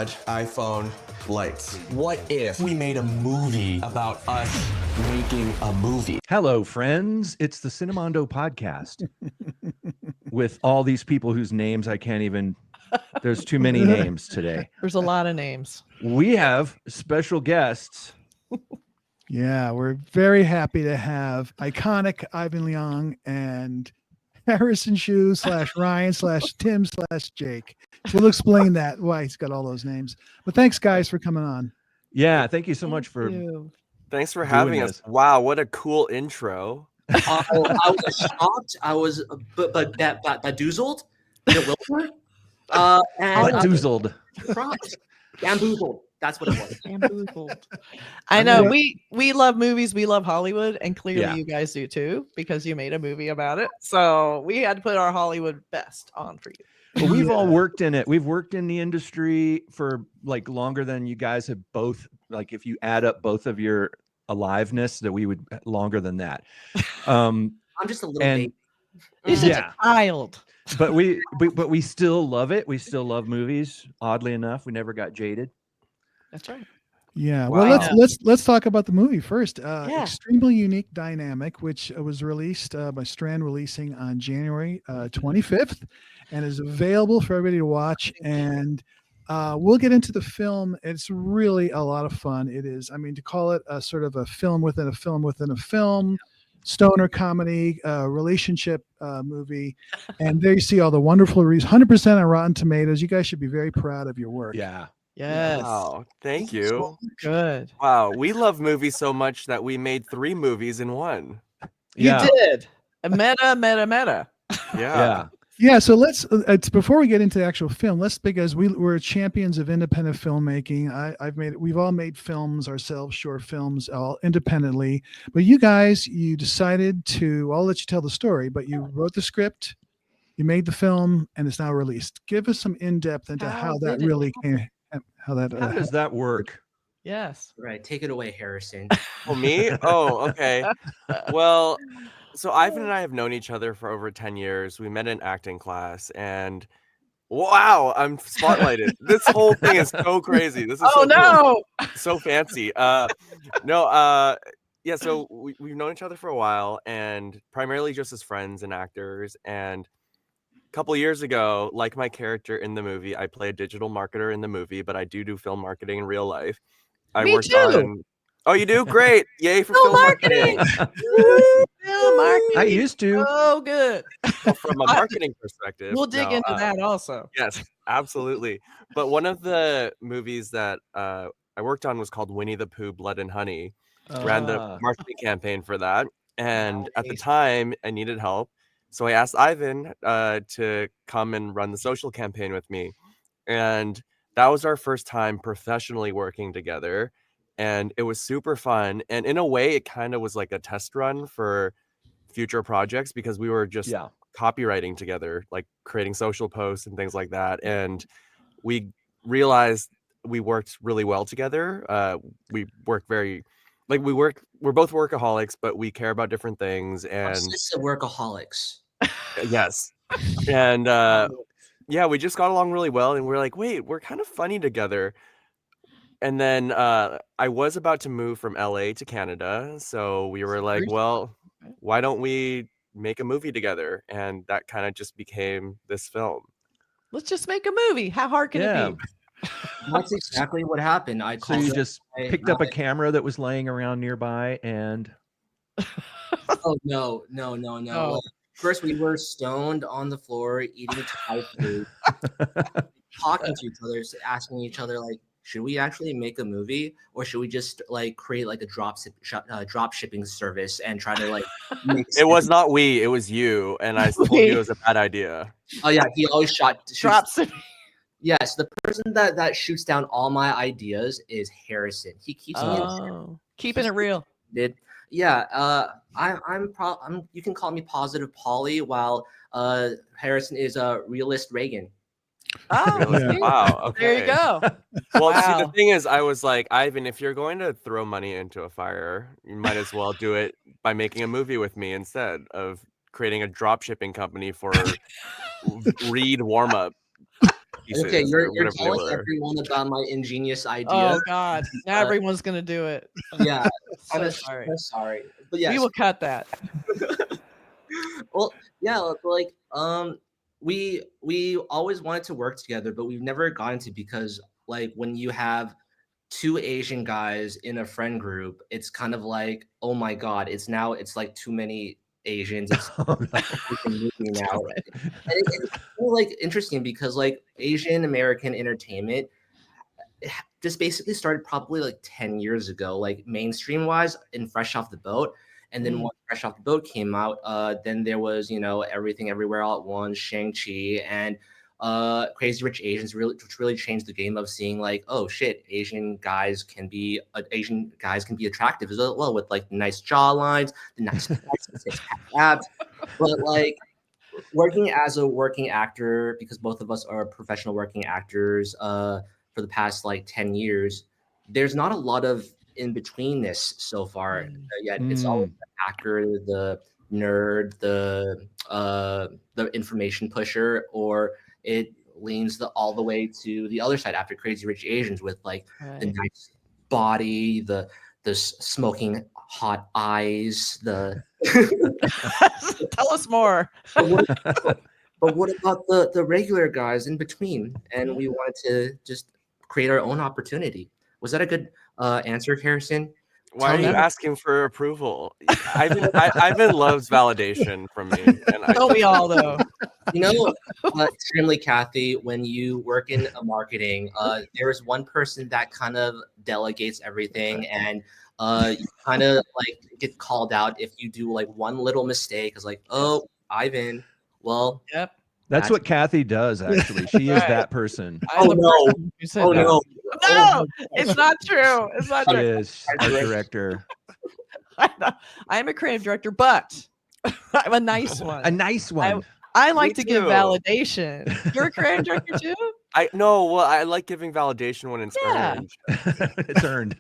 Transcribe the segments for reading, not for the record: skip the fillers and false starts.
had iPhone lights? What if we made a movie about us making a movie? Hello, friends. It's the Cinemondo podcast with all these people whose names I can't even. There's too many names today. There's a lot of names. We have special guests. Yeah, we're very happy to have iconic Ivan Leong and Harrison Shu / Ryan / Tim / Jake. We'll explain that, why he's got all those names. But thanks, guys, for coming on. Yeah, thank you so much for. Thanks for having us. Wow, what a cool intro. I was shocked. I was but bamboozled. Bamboozled. Bamboozled. That's what it was. Bamboozled. I know. We love movies. We love Hollywood, and clearly you guys do too, because you made a movie about it. So we had to put our Hollywood best on for you. Well, we've all worked in it. We've worked in the industry for like longer than you guys have both. Like if you add up both of your aliveness, that we would longer than that. I'm just a little baby. He's just a child. But we still love it. We still love movies. Oddly enough, we never got jaded. That's right. Yeah. Wow. Well, let's talk about the movie first. Extremely Unique Dynamic, which was released by Strand Releasing on January 25th, and is available for everybody to watch. And we'll get into the film. It's really a lot of fun. It is. I mean, to call it a sort of a film within a film within a film, stoner comedy, relationship movie. And there you see all the wonderful reviews. 100% on Rotten Tomatoes. You guys should be very proud of your work. Yeah. Yes. Wow, thank you. So good. Wow, we love movies so much that we made 3 movies in one. You did. Meta. Yeah. Yeah, so let's before we get into the actual film, because we're champions of independent filmmaking. We've all made films ourselves, short films, all independently. But you guys, you decided to. I'll let you tell the story, but you wrote the script, you made the film, and it's now released. Give us some in depth into how that really came. How does that work? Yes. Right. Take it away, Harrison. Oh, me? Oh, okay. Well, so Ivan and I have known each other for over 10 years. We met in acting class, and wow, I'm spotlighted. This whole thing is so crazy. This is cool. So fancy. So we've known each other for a while, and primarily just as friends and actors. And couple years ago, like my character in the movie, I play a digital marketer in the movie, but I do film marketing in real life. Me too. Oh, you do? Great. Yay for film marketing. I used to. Oh, good. Well, from a marketing perspective. We'll dig into that also. Yes, absolutely. But one of the movies that I worked on was called Winnie the Pooh, Blood and Honey. Ran the marketing campaign for that. And at the time, I needed help. So I asked Ivan to come and run the social campaign with me. And that was our first time professionally working together. And it was super fun. And in a way, it kind of was like a test run for future projects, because we were just copywriting together, like creating social posts and things like that. And we realized we worked really well together. We work we're both workaholics, but we care about different things. And workaholics. Yes. And we just got along really well, and we're like, wait, we're kind of funny together. And then I was about to move from LA to Canada, so we were like, well, why don't we make a movie together? And that kind of just became this film. Let's just make a movie. How hard can it be? That's exactly what happened. So you just picked up a camera that was laying around nearby and Oh no. First, we were stoned on the floor, eating Thai food, talking to each other, asking each other, like, should we actually make a movie, or should we just like create like a drop shipping service and try to like make It was not we, it was you, and I told you it was a bad idea. Oh yeah, he always drop shipping. Yes, the person that shoots down all my ideas is Harrison. He keeps keeping it real. Yeah, I'm you can call me Positive Polly, while Harrison is a realist Reagan. Oh, wow. Okay. There you go. Well, see, the thing is, I was like, Ivan, if you're going to throw money into a fire, you might as well do it by making a movie with me instead of creating a drop shipping company for Reed warm up. pieces. Okay, you're whatever they telling were. everyone about my ingenious idea. Oh God, now everyone's gonna do it. Yeah, So sorry. I'm sorry, but We yes. will cut that. Well, yeah, like we always wanted to work together, but we've never gotten to because like when you have two Asian guys in a friend group, it's kind of like, oh my God, it's like too many Asians. It's Oh, no. a movie now. And it's kind of, like interesting because like Asian American entertainment just basically started probably like 10 years ago, like mainstream wise and Fresh Off the Boat. And then once Fresh Off the Boat came out, then there was, Everything Everywhere All at Once, Shang-Chi, and Crazy Rich Asians, which really changed the game of seeing like, oh shit, Asian guys can be attractive as well with like nice jawlines, the nice six-pack abs. But like working as a working actor, because both of us are professional working actors, for the past like 10 years, there's not a lot of in betweenness so far yet. It's always the hacker, the nerd, the information pusher, or it leans all the way to the other side after Crazy Rich Asians with like the nice body, the smoking hot eyes, the Tell us more. But what about the regular guys in between? And we wanted to just create our own opportunity. Was that a good answer, Harrison? Why Tell are you me- asking for approval? Ivan loves validation from me, and Don't we all though? Extremely Kathy, when you work in marketing, there is one person that kind of delegates everything, and you kind of like get called out if you do like one little mistake. It's like, oh, Ivan, well, Yep. That's what Kathy does, actually. She is Right. that person. I'm the no. person who said Oh that. no, No, it's not true. It's not She true. is our director. I'm a creative director, but I'm a nice one. A nice one. I like Me to give too. validation. You're a creative director too? I like giving validation when it's Yeah. earned. It's earned.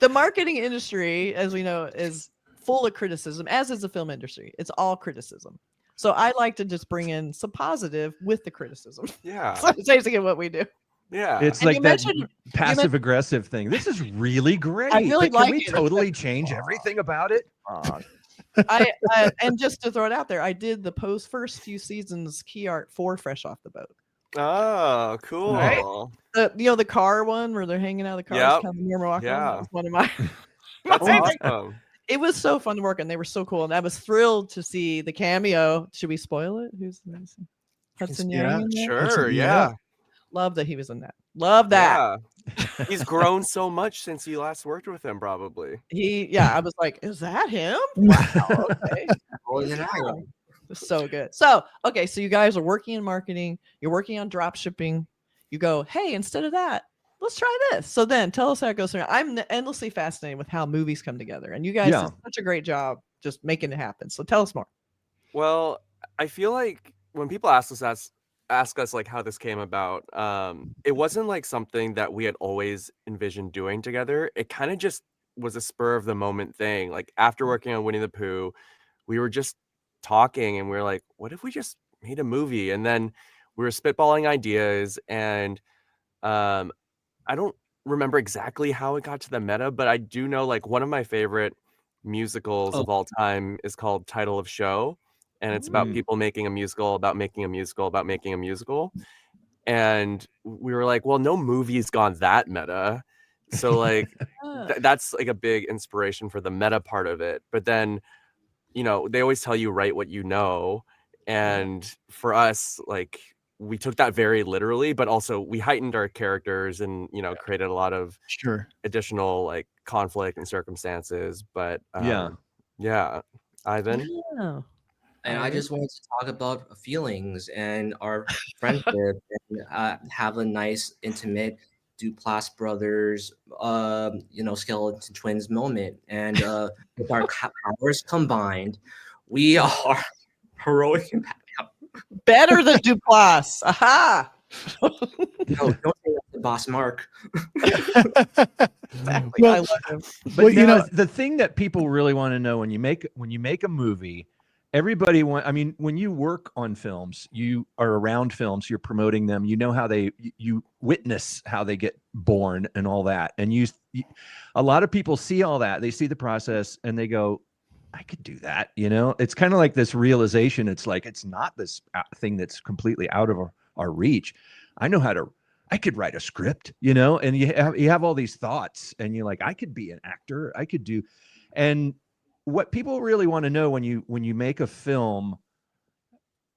The marketing industry, as we know, is full of criticism, as is the film industry. It's all criticism. So I like to just bring in some positive with the criticism. Yeah. So it's basically what we do. Yeah. It's And like you that mentioned- passive aggressive thing. This is really great. really but can like we it. totally change everything about it? And just to throw it out there, I did the first few seasons key art for Fresh Off the Boat. Oh, cool. Right? The car one where they're hanging out of the car. Yep. Kind of Norman Rockwell. Yeah. That was one of my. That's awesome. It was so fun to work on. They were so cool, and I was thrilled to see the cameo. Should we spoil it? Who's Hudson Yang? in there? Sure. Yeah. Love that he was in that. Love that. Yeah. He's grown so much since you last worked with him, probably. I was like, is that him? Wow. Okay. More than I am. So good. So, okay, so you guys are working in marketing, you're working on drop shipping. You go, hey, instead of that, let's try this. So then tell us how it goes through. I'm endlessly fascinated with how movies come together. And you guys did such a great job just making it happen. So tell us more. Well, I feel like when people ask us like how this came about, it wasn't like something that we had always envisioned doing together. It kind of just was a spur of the moment thing. Like after working on Winnie the Pooh, we were just talking and we were like, what if we just made a movie? And then we were spitballing ideas, and I don't remember exactly how it got to the meta, but I do know like one of my favorite musicals of all time is called Title of Show, and it's about people making a musical about making a musical about making a musical. And we were like, well, no movie's gone that meta, so like that's like a big inspiration for the meta part of it. But then they always tell you write what you know, and for us, like, we took that very literally, but also we heightened our characters and created a lot of additional like conflict and circumstances. But yeah, Ivan. Oh. And I just wanted to talk about feelings and our friendship and have a nice, intimate Duplass brothers, skeleton twins moment. And with our powers combined, we are heroic and better than Duplass. Aha! No, don't say that to Boss Mark. Exactly. Well, I love him. But well, the thing that people really want to know when you make a movie, everybody I mean, when you work on films, you are around films, you're promoting them, you know how you witness how they get born and all that. And a lot of people see all that. They see the process and they go, I could do that. It's kind of like this realization. It's like, it's not this thing that's completely out of our reach. I could write a script, and you have all these thoughts and you're like, I could be an actor. I could do, and what people really want to know when you make a film,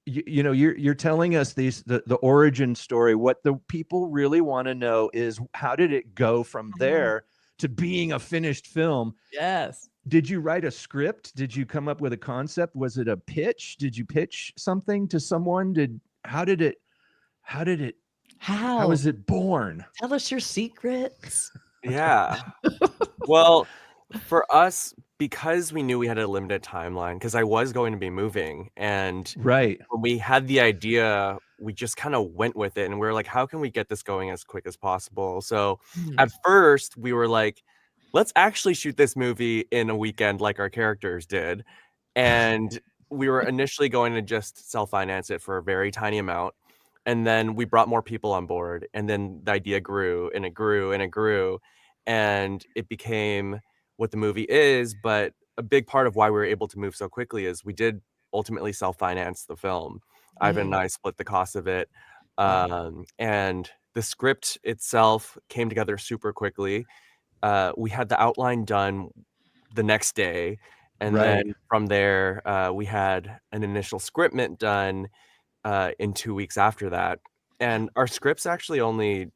you're telling us the origin story. What the people really want to know is, how did it go from there to being a finished film? Yes. Did you write a script? Did you come up with a concept? Was it a pitch? Did you pitch something to someone? How was it born? Tell us your secrets. Yeah. Well, for us, because we knew we had a limited timeline, because I was going to be moving, and right when we had the idea, we just kind of went with it, and we were like, how can we get this going as quick as possible? So at first we were like, let's actually shoot this movie in a weekend like our characters did. And we were initially going to just self-finance it for a very tiny amount. And then we brought more people on board, and then the idea grew and it grew and it grew, and it became what the movie is. But a big part of why we were able to move so quickly is we did ultimately self-finance the film. Ivan and I split the cost of it. And the script itself came together super quickly. We had the outline done the next day, and then from there we had an initial scriptment done in 2 weeks after that. And our script's actually only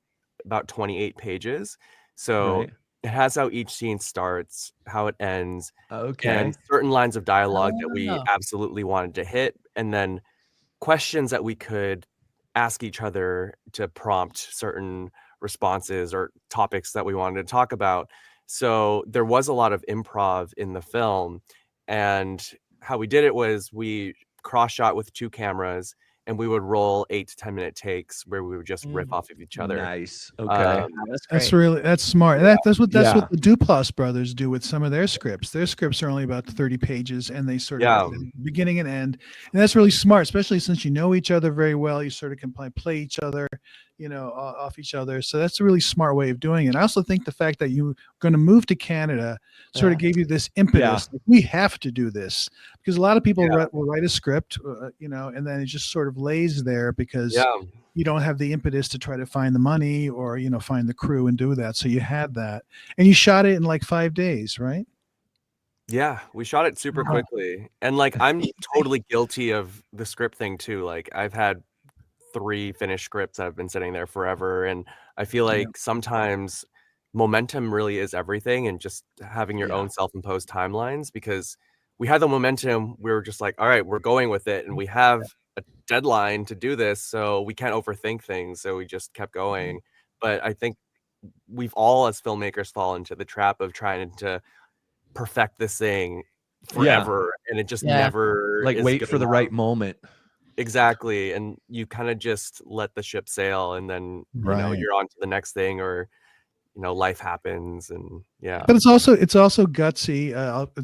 about 28 pages, so it has how each scene starts, how it ends, and certain lines of dialogue that we absolutely wanted to hit, and then questions that we could ask each other to prompt certain responses or topics that we wanted to talk about. So there was a lot of improv in the film, and how we did it was we cross shot with 2 cameras, and we would roll 8 to 10 minute takes where we would just riff off of each other. Nice. Okay. That's smart. That's what the Duplass brothers do with some of their scripts. Their scripts are only about 30 pages, and they sort of beginning and end. And that's really smart, especially since you know each other very well. You sort of can play each other, off each other. So that's a really smart way of doing it. I also think the fact that you're going to move to Canada sort of gave you this impetus. Like, we have to do this, because a lot of people will write a script, and then it just sort of lays there because you don't have the impetus to try to find the money or, find the crew and do that. So you had that, and you shot it in like 5 days, right? Yeah, we shot it super quickly. And like, I'm totally guilty of the script thing too. Like, I've had 3 finished scripts that have been sitting there forever, and I feel like sometimes momentum really is everything, and just having your own self-imposed timelines, because we had the momentum. We were just like, all right, we're going with it, and we have a deadline to do this, so we can't overthink things. So we just kept going. But I think we've all, as filmmakers, fallen into the trap of trying to perfect this thing forever, and it just never like is wait good for the enough. right moment. Exactly. And you kind of just let the ship sail, and then you're on to the next thing, or life happens. And but it's also gutsy.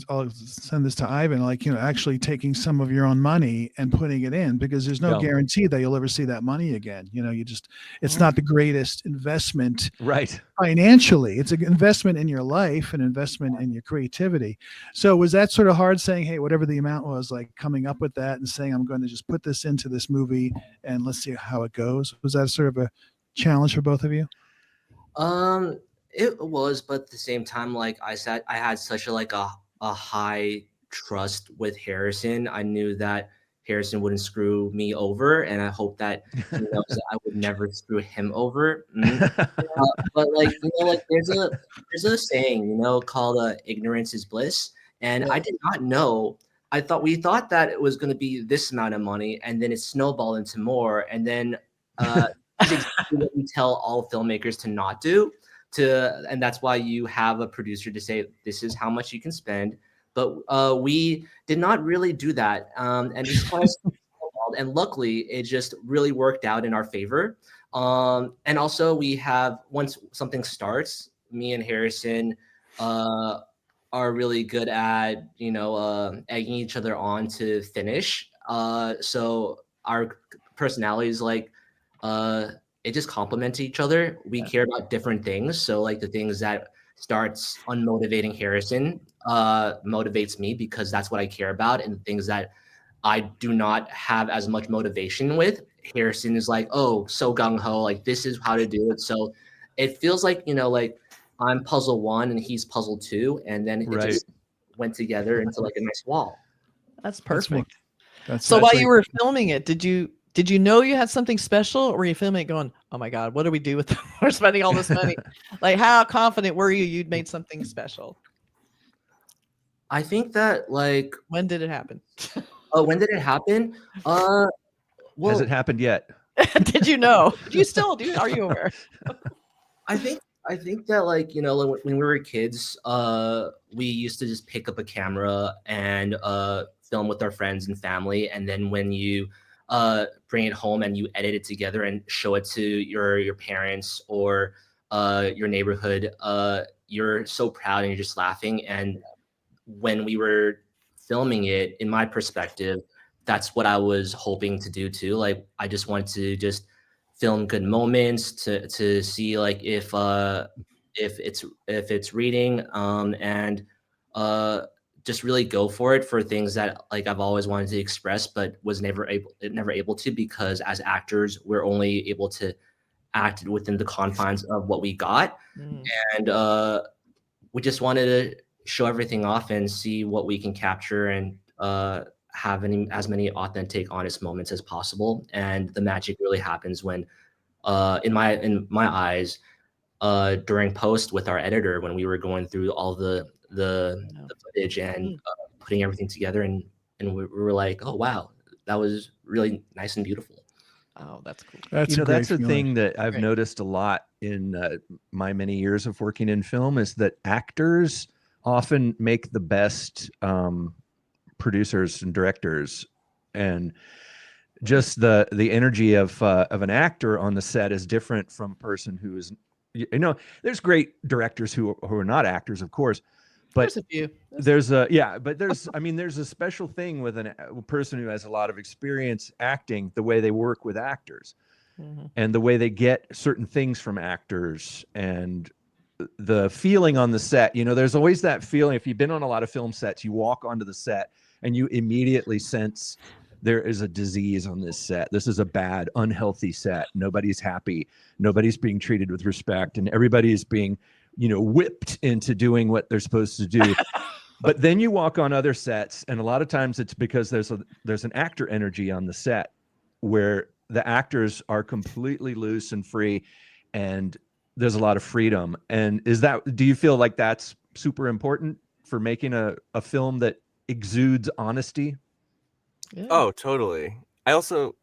I'll send this to Ivan, like, actually taking some of your own money and putting it in, because there's no guarantee that you'll ever see that money again. It's not the greatest investment financially. It's an investment in your life, an investment in your creativity. So was that sort of hard, saying, hey, whatever the amount was, like coming up with that and saying, I'm going to just put this into this movie and let's see how it goes? Was that sort of a challenge for both of you? It was, but at the same time, like I said, I had such a high trust with Harrison. I knew that Harrison wouldn't screw me over, and I hope that he knows that I would never screw him over. But there's a saying, called ignorance is bliss, and I did not know. We thought that it was going to be this amount of money, and then it snowballed into more, and then it's exactly what we tell all filmmakers to not do. And that's why you have a producer to say, this is how much you can spend. But we did not really do that. And this class, and luckily it just really worked out in our favor. And also we have, once something starts, me and Harrison are really good at, egging each other on to finish. So our personalities, like, it just complements each other. We care about different things. So like the things that starts unmotivating Harrison motivates me because that's what I care about, and the things that I do not have as much motivation with, Harrison is like, oh, so gung ho, like this is how to do it. So it feels like, like I'm puzzle one and he's puzzle two, and then it Right. just went together into like a nice wall. That's That's perfect. That's So that's while very you were filming it, did you know you had something special, or were you filming it going, oh my God, what do we do with we're spending all this money? Like, how confident were you'd made something special? I think that like, When did it happen? oh, when did it happen? Has Well, it happened yet? Did you know? Do you still do? Are you aware? I think that, like, like when we were kids, we used to just pick up a camera and film with our friends and family, and then when you bring it home and you edit it together and show it to your parents or your neighborhood, you're so proud and you're just laughing. And when we were filming it, in my perspective, that's what I was hoping to do too. Like, I just wanted to just film good moments to see like if it's reading, and uh just really go for it for things that like I've always wanted to express but was never able to, because as actors we're only able to act within the confines of what we got. Mm. And we just wanted to show everything off and see what we can capture, and have as many authentic, honest moments as possible. And the magic really happens when, in my eyes, during post with our editor, when we were going through all the footage and putting everything together, and we were like, oh wow, that was really nice and beautiful. Oh, that's cool. That's a great That's the feeling. thing that I've Great. noticed a lot in my many years of working in film is that actors often make the best producers and directors, and just the energy of an actor on the set is different from a person who is, there's great directors who are not actors, of course, but There's a few. there's a special thing with a person who has a lot of experience acting, the way they work with actors Mhm. and the way they get certain things from actors, and the feeling on the set. There's always that feeling. If you've been on a lot of film sets, you walk onto the set and you immediately sense there is a disease on this set. This is a bad, unhealthy set. Nobody's happy. Nobody's being treated with respect, and everybody is being, whipped into doing what they're supposed to do. But then you walk on other sets, and a lot of times it's because there's an actor energy on the set where the actors are completely loose and free, and there's a lot of freedom. And do you feel like that's super important for making a film that exudes honesty? Yeah. Oh, totally. I also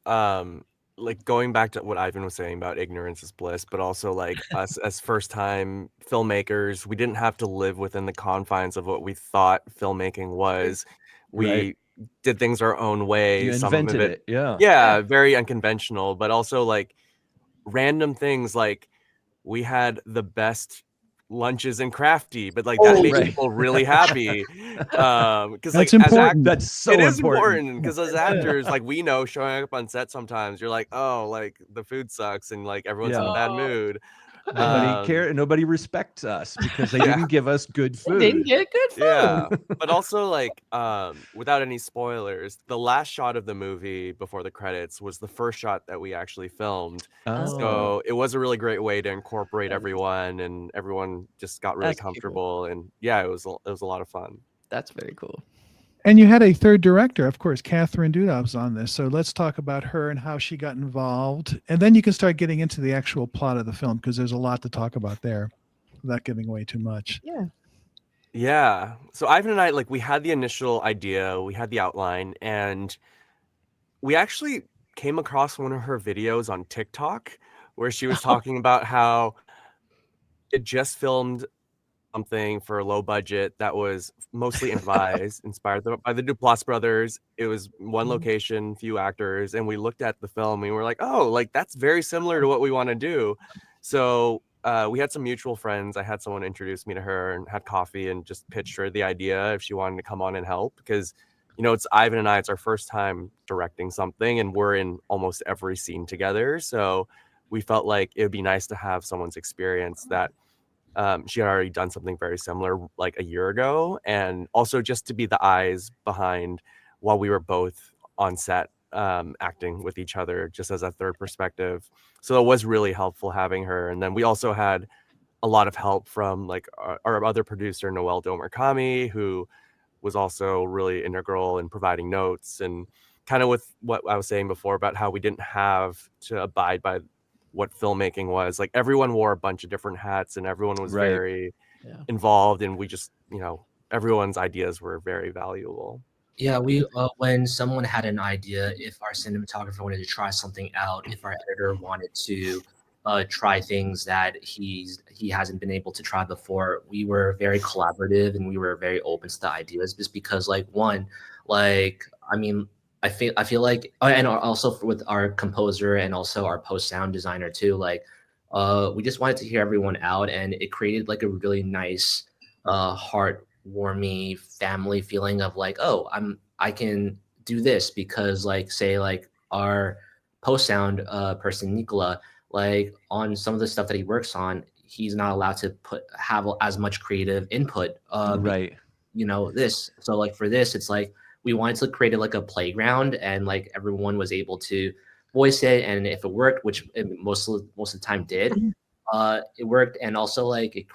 like going back to what Ivan was saying about ignorance is bliss, but also like us as first time filmmakers, we didn't have to live within the confines of what we thought filmmaking was. We Right. did things our own way. You Some of invented it. Yeah. yeah, very unconventional, but also like random things. Like we had the best lunches in Crafty, but like that Oh, made right. people really happy. Because like That's as important. That's so it is important. important because as actors, like we know showing up on set sometimes you're like, oh, like the food sucks and like everyone's in a bad Oh. mood. Nobody Um, nobody respects us because they Yeah. didn't give us good They didn't food. get good food. Yeah, but also like without any spoilers, the last shot of the movie before the credits was the first shot that we actually filmed. Oh, So it was a really great way to incorporate everyone, and everyone just got really That's cute. comfortable. And yeah, it was a lot of fun. That's very cool. And you had a third director, of course, Catherine Dudov's on this. So let's talk about her and how she got involved. And then you can start getting into the actual plot of the film, because there's a lot to talk about there without giving away too much. Yeah. Yeah. So Ivan and I, like, we had the initial idea, we had the outline, and we actually came across one of her videos on TikTok where she was talking about how it just filmed something for a low budget that was mostly improvised, inspired by the Duplass brothers. It was one Mhm. location, few actors, and we looked at the film and we were like, oh, like that's very similar to what we want to do. So we had some mutual friends. I had someone introduce me to her and had coffee and just pitched her the idea if she wanted to come on and help, because it's Ivan and I, it's our first time directing something, and we're in almost every scene together. So we felt like it would be nice to have someone's experience that she had already done something very similar like a year ago, and also just to be the eyes behind while we were both on set acting with each other, just as a third perspective. So it was really helpful having her. And then we also had a lot of help from like our other producer, Noel Domerkami, who was also really integral in providing notes, and kind of with what I was saying before about how we didn't have to abide by what filmmaking was. Like everyone wore a bunch of different hats and everyone was Right. very involved, and we just, everyone's ideas were very valuable. Yeah, we when someone had an idea, if our cinematographer wanted to try something out, if our editor wanted to try things that he hasn't been able to try before, we were very collaborative and we were very open to the ideas. Just because, like, one, like, I mean, I feel like, and also with our composer and also our post sound designer too, like, we just wanted to hear everyone out, and it created like a really nice heartwarming family feeling of like, oh, I can do this because, like, say like our post sound person Nicola, like on some of the stuff that he works on, he's not allowed to have as much creative input Right. this. So like for this, it's like we wanted to create like a playground, and like everyone was able to voice it, and if it worked, which it most of the time did, it worked. And also, like,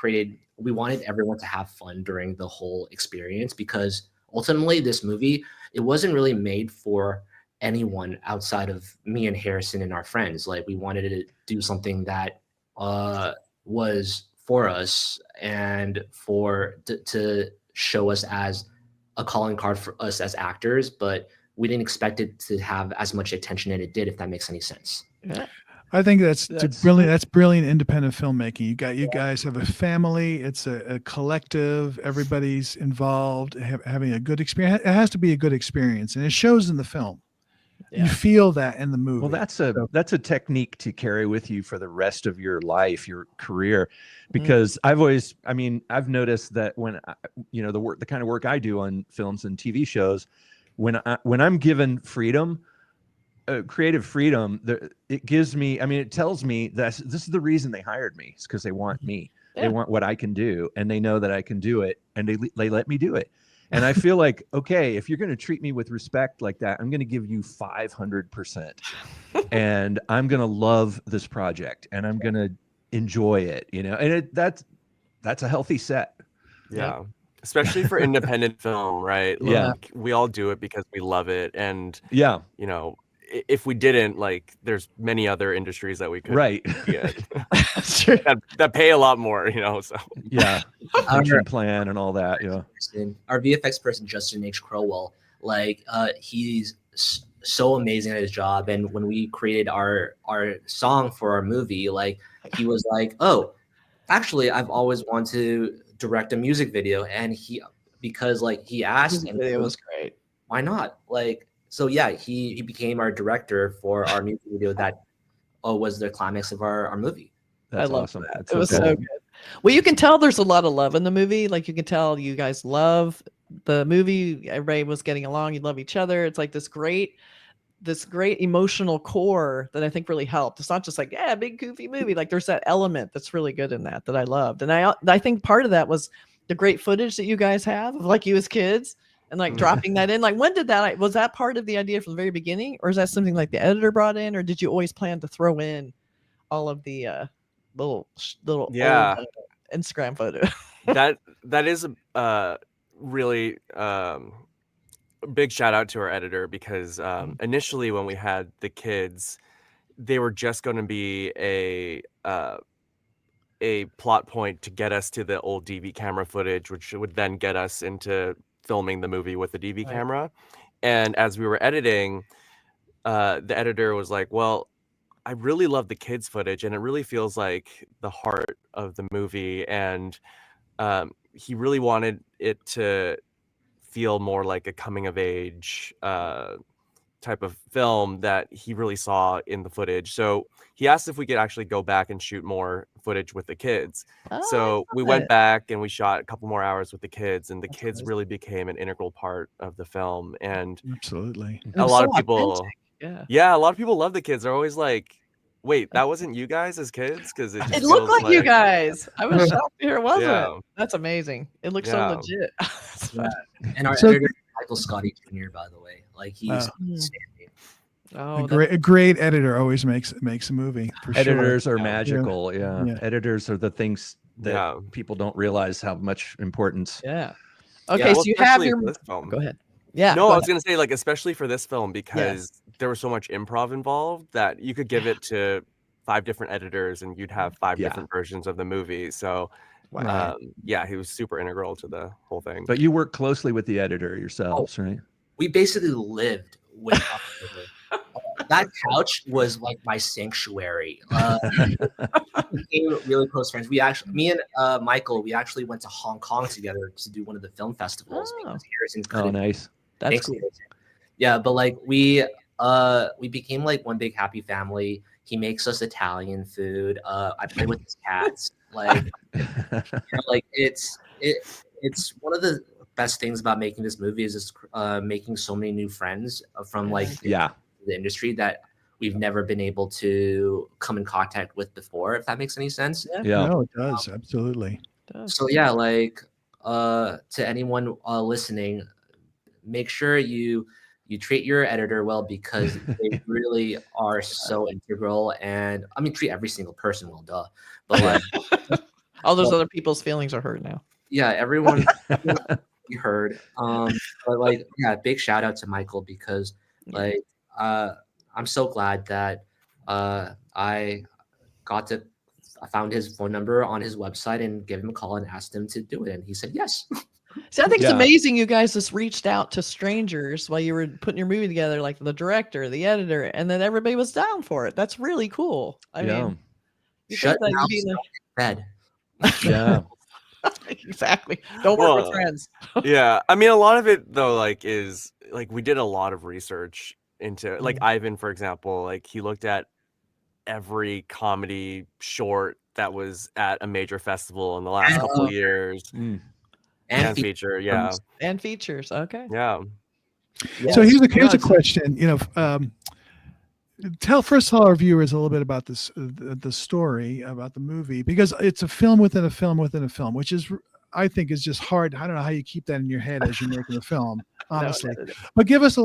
we wanted everyone to have fun during the whole experience, because ultimately this movie, it wasn't really made for anyone outside of me and Harrison and our friends. Like, we wanted to do something that was for us and to show us as a calling card for us as actors, but we didn't expect it to have as much attention as it did, if that makes any sense. Yeah. I think that's brilliant. That's brilliant independent filmmaking. You guys have a family. It's a collective. Everybody's involved, having a good experience. It has to be a good experience, and it shows in the film. You feel that in the movie. Well, that's a technique to carry with you for the rest of your life, your career, because I've noticed that when the kind of work I do on films and TV shows, when I'm given freedom, creative freedom, it gives me, it tells me that this is the reason they hired me. It's because they want me. They want what I can do, and they know that I can do it, and they let me do it. And I feel like, okay, if you're going to treat me with respect like that, I'm going to give you 500%, and I'm going to love this project, and I'm going to enjoy it, and that's a healthy set. Yeah. Especially for independent film, right? Like, we all do it because we love it. And if we didn't, like, there's many other industries that we could get that pay a lot more, so pension plan and all that. Our VFX person, Justin H. Crowell, like, he's so amazing at his job. And when we created our song for our movie, like, he was like, oh, actually, I've always wanted to direct a music video. And because like he asked, and it was great. Why not? Like, so yeah, he became our director for our music video that was the climax of our movie. That's I love awesome. that. That's it was cool. so good. Well, you can tell there's a lot of love in the movie. Like, you can tell you guys love the movie. Everybody was getting along. You love each other. It's like this great emotional core that I think really helped. It's not just like, big goofy movie. Like, there's that element that's really good in that I loved. And I think part of that was the great footage that you guys have of like you as kids and like dropping that in. Like, when did was that part of the idea from the very beginning, or is that something like the editor brought in, or did you always plan to throw in all of the little old Instagram photo? that is a really big shout out to our editor, because initially when we had the kids, they were just going to be a plot point to get us to the old DV camera footage, which would then get us into filming the movie with the DV camera. And as we were editing, the editor was like, well, I really love the kids footage, and it really feels like the heart of the movie. And he really wanted it to feel more like a coming of age type of film that he really saw in the footage. So he asked if we could actually go back and shoot more footage with the kids. Oh, I So love we went it. back and we shot a couple more hours with the kids, and the That's kids nice. really became an integral part of the film. And Absolutely. And it a was lot so of people, authentic. Yeah. yeah, a lot of people love the kids. They're always like, wait, that wasn't you guys as kids? Because it It just looked feels like you like, guys. I was shocked to hear it wasn't. yeah, That's amazing. It looks so yeah. legit. That's Yeah. funny. And our So- editor, Michael Scotty Jr., by the way, like he's Wow. outstanding. Oh, A great editor always makes a movie for Editors are Yeah. magical. Yeah. Yeah. Editors are the things that Yeah. people don't realize how much importance. yeah. Yeah, Okay, Well, so you have especially your. for this film. Go ahead. Yeah. No, go I was ahead. gonna say, like, especially for this film, because there was so much improv involved that you could give Yeah. it to 5 different editors and you'd have 5 Yeah. different versions of the movie. So, Wow. yeah, he was super integral to the whole thing. But you work closely with the editor yourselves, right? We basically lived with that couch was like my sanctuary. We became really close friends. We actually, me and Michael, we actually went to Hong Kong together to do one of the film festivals Oh. because Harrison Oh, couldn't. nice. That's Thanks, cool. Harrison. Yeah, but like we became like one big happy family. He makes us Italian food. I play with his cats. Like, you know, like it's one of the best things about making this movie is just making so many new friends from like Yeah. the industry that we've never been able to come in contact with before, if that makes any sense. Yeah. No, it does. Absolutely. It does. So yeah, like to anyone listening, make sure you treat your editor well because they really are so integral. And I mean, treat every single person well, duh. But like, All those other people's feelings are hurt now. yeah, everyone you heard. But like, yeah, big shout out to Michael because like I'm so glad that I found his phone number on his website and gave him a call and asked him to do it, and he said yes. See, I think it's Yeah. amazing you guys just reached out to strangers while you were putting your movie together, like the director, the editor, and then everybody was down for it. That's really cool. I Yeah. mean, you Shut think that mouths, you'd be don't get fed. Yeah. exactly. Don't work with Well, friends. Yeah, I mean, a lot of it though, like, is like we did a lot of research into, like, Mm. Ivan, for example. Like, he looked at every comedy short that was at a major festival in the last couple Oh. of years, Mm. and feature. Yeah, And features. Okay. yeah. So here's a it's- question. You know, tell our viewers a little bit about this, the story about the movie, because it's a film within a film within a film, which is, I think, is just hard. I don't know how you keep that in your head as you're making a film, honestly. No. But give us the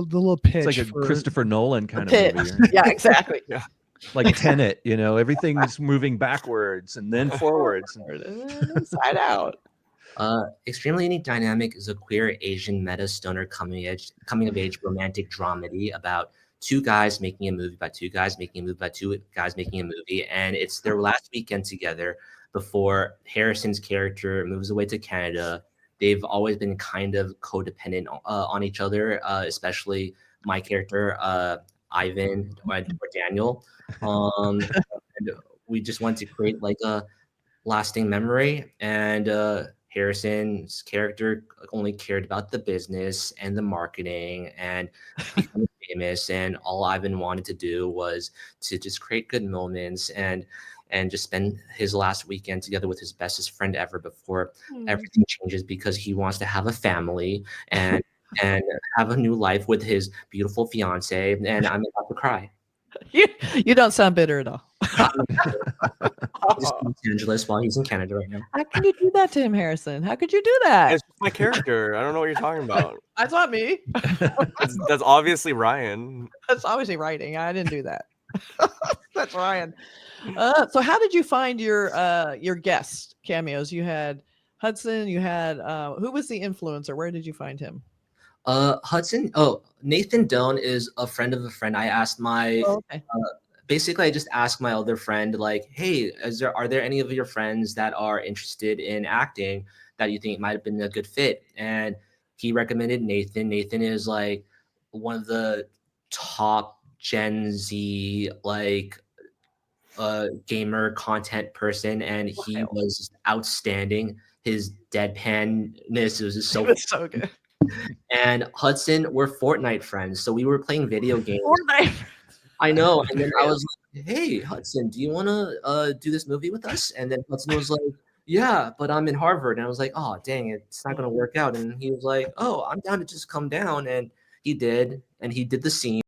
little pitch. It's like a for- Christopher Nolan kind of Pitch. movie. Right? Yeah, exactly. Like Tenet, you know, everything's moving backwards and then forwards. Inside out. Extremely Unique Dynamic is a queer Asian meta stoner coming of age romantic dramedy about two guys making a movie about two guys making a movie about two guys making a movie, and it's their last weekend together before Harrison's character moves away to Canada. They've always been kind of codependent on each other, especially my character, Ivan or Daniel. And we just want to create like a lasting memory, and Harrison's character only cared about the business and the marketing and becoming famous, and all Ivan wanted to do was to just create good moments and just spend his last weekend together with his bestest friend ever before everything changes, because he wants to have a family and have a new life with his beautiful fiance. And I'm about to cry. You don't sound bitter at all. Just in Los Angeles while he's in Canada right now. How can you do that to him, Harrison? How could you do that? It's just my character. I don't know what you're talking about. That's not me. That's obviously Ryan. That's obviously writing. I didn't do that. That's Ryan. So how did you find your guest cameos? You had Hudson. You had who was the influencer? Where did you find him? Hudson. Nathan Doan is a friend of a friend. I asked my Okay. basically I just asked my other friend, like, hey, are there any of your friends that are interested in acting that you think might have been a good fit? And he recommended Nathan. Nathan is like one of the top Gen Z like gamer content person, and he was outstanding. His deadpanness was just so It was so good. And Hudson, we're Fortnite friends, so we were playing video games. Fortnite. I know. And then I was like, hey, Hudson, do you want to do this movie with us? And then Hudson was like, yeah, but I'm in Harvard. And I was like, oh, dang, it's not going to work out. And he was like, oh, I'm down to just come down. And he did. And he did the scene.